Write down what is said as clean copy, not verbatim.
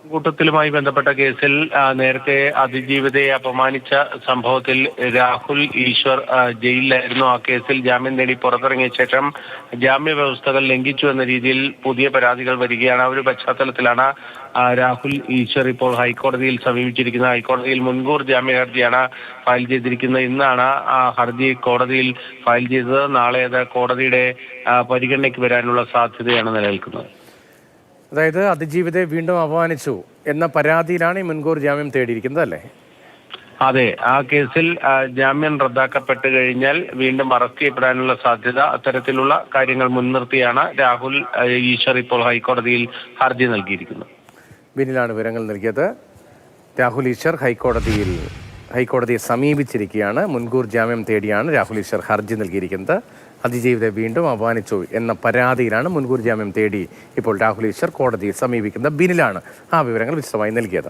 കൂട്ടത്തിലുമായി ബന്ധപ്പെട്ട കേസിൽ നേരത്തെ അതിജീവിതയെ അപമാനിച്ച സംഭവത്തിൽ രാഹുൽ ഈശ്വർ ജയിലിലായിരുന്നു. ആ കേസിൽ ജാമ്യം നേടി പുറത്തിറങ്ങിയ ശേഷം ജാമ്യ വ്യവസ്ഥകൾ ലംഘിച്ചു എന്ന രീതിയിൽ പുതിയ പരാതികൾ വരികയാണ്. ആ ഒരു പശ്ചാത്തലത്തിലാണ് രാഹുൽ ഈശ്വർ ഇപ്പോൾ ഹൈക്കോടതിയിൽ സമീപിച്ചിരിക്കുന്നത്. ഹൈക്കോടതിയിൽ മുൻകൂർ ജാമ്യ ഹർജിയാണ് ഫയൽ ചെയ്തിരിക്കുന്നത്. ഇന്നാണ് ആ ഹർജി കോടതിയിൽ ഫയൽ ചെയ്തത്. നാളെ അത് കോടതിയുടെ പരിഗണനയ്ക്ക് വരാനുള്ള സാധ്യതയാണ് നിലനിൽക്കുന്നത്. അതായത് അതിജീവിതയെ വീണ്ടും അപമാനിച്ചു എന്ന പരാതിയിലാണ് ഈ മുൻകൂർ ജാമ്യം തേടിയിരിക്കുന്നത് അല്ലേ? അതെ, ആ കേസിൽ ജാമ്യം റദ്ദാക്കപ്പെട്ട് കഴിഞ്ഞാൽ വീണ്ടും അറസ്റ്റ് ചെയ്യപ്പെടാനുള്ള സാധ്യത, അത്തരത്തിലുള്ള കാര്യങ്ങൾ മുൻനിർത്തിയാണ് രാഹുൽ ഈശ്വർ ഇപ്പോൾ ഹൈക്കോടതിയിൽ ഹർജി നൽകിയിരിക്കുന്നത്. ബിനിലാണ് വിവരങ്ങൾ നൽകിയത്. രാഹുൽ ഈശ്വർ ഹൈക്കോടതിയെ സമീപിച്ചിരിക്കുകയാണ്. മുൻകൂർ ജാമ്യം തേടിയാണ് രാഹുൽ ഈശ്വർ ഹർജി നൽകിയിരിക്കുന്നത്. അതിജീവിതയെ വീണ്ടും അപമാനിച്ചു എന്ന പരാതിയിലാണ് മുൻകൂർ ജാമ്യം തേടി ഇപ്പോൾ രാഹുൽ ഈശ്വർ കോടതിയെ സമീപിക്കുന്നത്. ബിനിലാണ് ആ വിവരങ്ങൾ വിശദമായി നൽകിയത്.